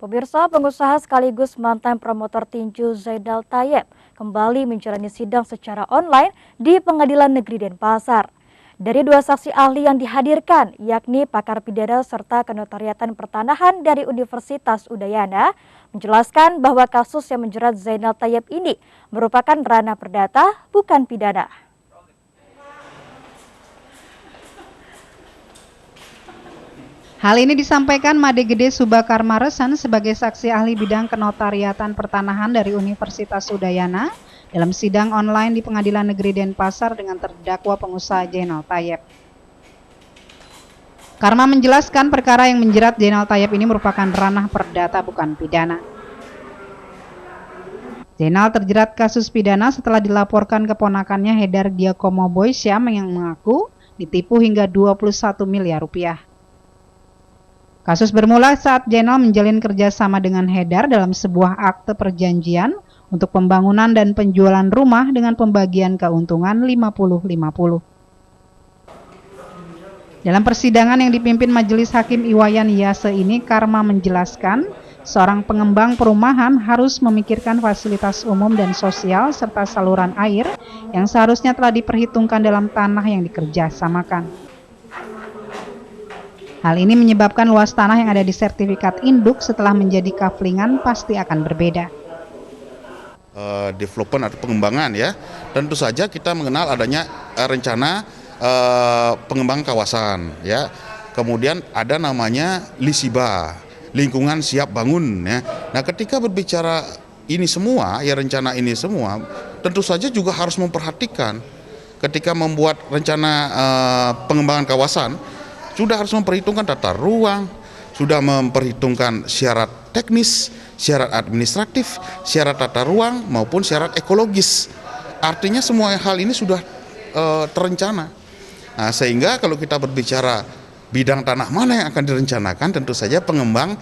Pemirsa, pengusaha sekaligus mantan promotor tinju Zainal Tayeb kembali menjalani sidang secara online di Pengadilan Negeri Denpasar. Dari dua saksi ahli yang dihadirkan, yakni pakar pidana serta kenotariatan pertanahan dari Universitas Udayana, menjelaskan bahwa kasus yang menjerat Zainal Tayeb ini merupakan ranah perdata, bukan pidana. Hal ini disampaikan Made Gede Subakar Maresan sebagai saksi ahli bidang kenotariatan pertanahan dari Universitas Udayana dalam sidang online di Pengadilan Negeri Denpasar dengan terdakwa pengusaha Zainal Tayeb. Karma menjelaskan perkara yang menjerat Zainal Tayeb ini merupakan ranah perdata, bukan pidana. Zainal terjerat kasus pidana setelah dilaporkan keponakannya Hedar Giacomo Boysyam yang mengaku ditipu hingga 21 miliar rupiah. Kasus bermula saat Zainal menjalin kerjasama dengan Hedar dalam sebuah akte perjanjian untuk pembangunan dan penjualan rumah dengan pembagian keuntungan 50-50. Dalam persidangan yang dipimpin Majelis Hakim Iwayan Yase ini, Karma menjelaskan seorang pengembang perumahan harus memikirkan fasilitas umum dan sosial serta saluran air yang seharusnya telah diperhitungkan dalam tanah yang dikerjasamakan. Hal ini menyebabkan luas tanah yang ada di sertifikat induk setelah menjadi kaflingan pasti akan berbeda. Development atau pengembangan ya, tentu saja kita mengenal adanya rencana pengembangan kawasan ya. Kemudian ada namanya LISIBA, lingkungan siap bangun ya. Nah, ketika berbicara ini semua ya, rencana ini semua tentu saja juga harus memperhatikan ketika membuat rencana pengembangan kawasan. Sudah harus memperhitungkan tata ruang, sudah memperhitungkan syarat teknis, syarat administratif, syarat tata ruang maupun syarat ekologis. Artinya semua hal ini sudah terencana. Nah, sehingga kalau kita berbicara bidang tanah mana yang akan direncanakan, tentu saja pengembang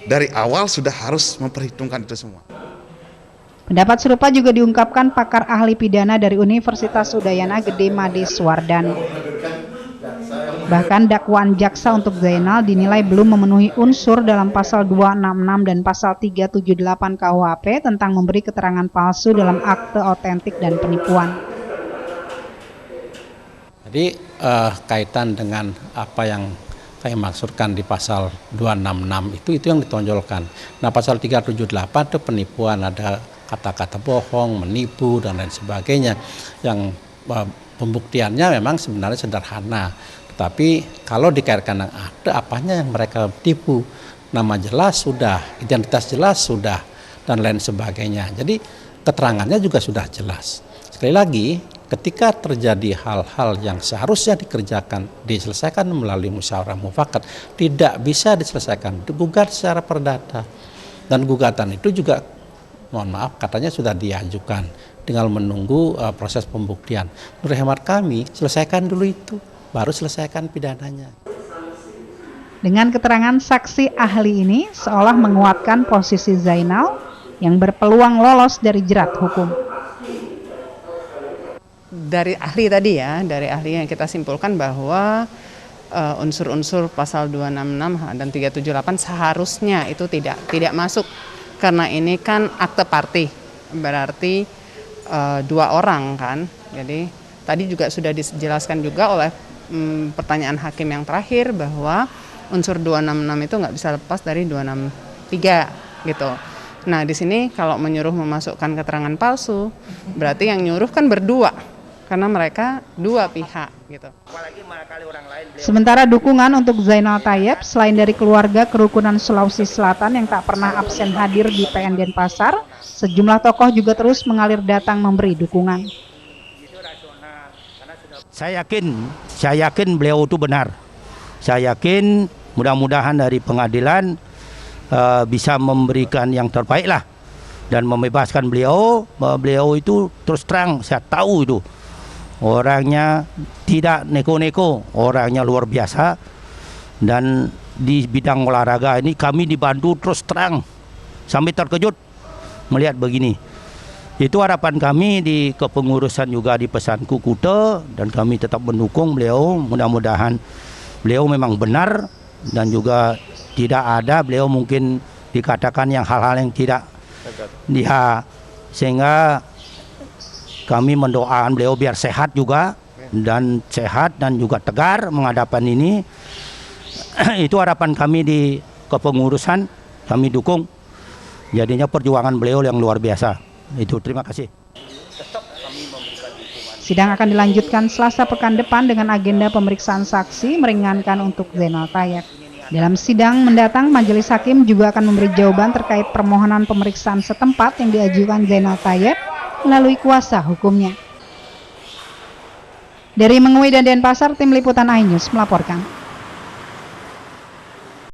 dari awal sudah harus memperhitungkan itu semua. Pendapat serupa juga diungkapkan pakar ahli pidana dari Universitas Udayana Gede Made Suwardani. Bahkan dakwaan jaksa untuk Zainal dinilai belum memenuhi unsur dalam pasal 266 dan pasal 378 KUHP tentang memberi keterangan palsu dalam akte otentik dan penipuan. Jadi kaitan dengan apa yang saya maksudkan di pasal 266 itu yang ditonjolkan. Nah, pasal 378 itu penipuan, ada kata-kata bohong, menipu dan lain sebagainya yang pembuktiannya memang sebenarnya sederhana. Tapi kalau dikaitkan dengan akte, apanya yang mereka tipu, nama jelas sudah, identitas jelas sudah, dan lain sebagainya. Jadi keterangannya juga sudah jelas. Sekali lagi, ketika terjadi hal-hal yang seharusnya diselesaikan melalui musyawarah mufakat, tidak bisa diselesaikan, digugat secara perdata. Dan gugatan itu juga, mohon maaf, katanya sudah diajukan, tinggal menunggu proses pembuktian. Menurut hemat kami, selesaikan dulu itu, baru selesaikan pidananya. Dengan keterangan saksi ahli ini seolah menguatkan posisi Zainal yang berpeluang lolos dari jerat hukum. Dari ahli tadi ya, dari ahli yang kita simpulkan bahwa unsur-unsur pasal 266 dan 378 seharusnya itu tidak masuk, karena ini kan akte parti, berarti dua orang kan. Jadi tadi juga sudah dijelaskan juga oleh pertanyaan hakim yang terakhir bahwa unsur 266 itu nggak bisa lepas dari 263 gitu. Nah, di sini kalau menyuruh memasukkan keterangan palsu, berarti yang nyuruh kan berdua, karena mereka dua pihak gitu. Sementara dukungan untuk Zainal Tayeb selain dari keluarga kerukunan Sulawesi Selatan yang tak pernah absen hadir di PN Denpasar, sejumlah tokoh juga terus mengalir datang memberi dukungan. Saya yakin beliau itu benar. Saya yakin mudah-mudahan dari pengadilan bisa memberikan yang terbaik lah dan membebaskan beliau. Beliau itu terus terang, saya tahu itu orangnya tidak neko-neko, orangnya luar biasa. Dan di bidang olahraga ini kami dibantu terus terang sampai terkejut melihat begini. Itu harapan kami di kepengurusan juga di Pesanku Kute, dan kami tetap mendukung beliau. Mudah-mudahan beliau memang benar dan juga tidak ada beliau mungkin dikatakan yang hal-hal yang tidak dia, sehingga kami mendoakan beliau biar sehat juga dan juga tegar menghadapan ini. Itu harapan kami di kepengurusan, kami dukung jadinya perjuangan beliau yang luar biasa. Itu, terima kasih. Sidang akan dilanjutkan Selasa pekan depan dengan agenda pemeriksaan saksi meringankan untuk Zainal Tayyip. Dalam sidang mendatang, Majelis Hakim juga akan memberi jawaban terkait permohonan pemeriksaan setempat yang diajukan Zainal Tayyip melalui kuasa hukumnya. Dari Mengui dan Denpasar, tim liputan iNews melaporkan.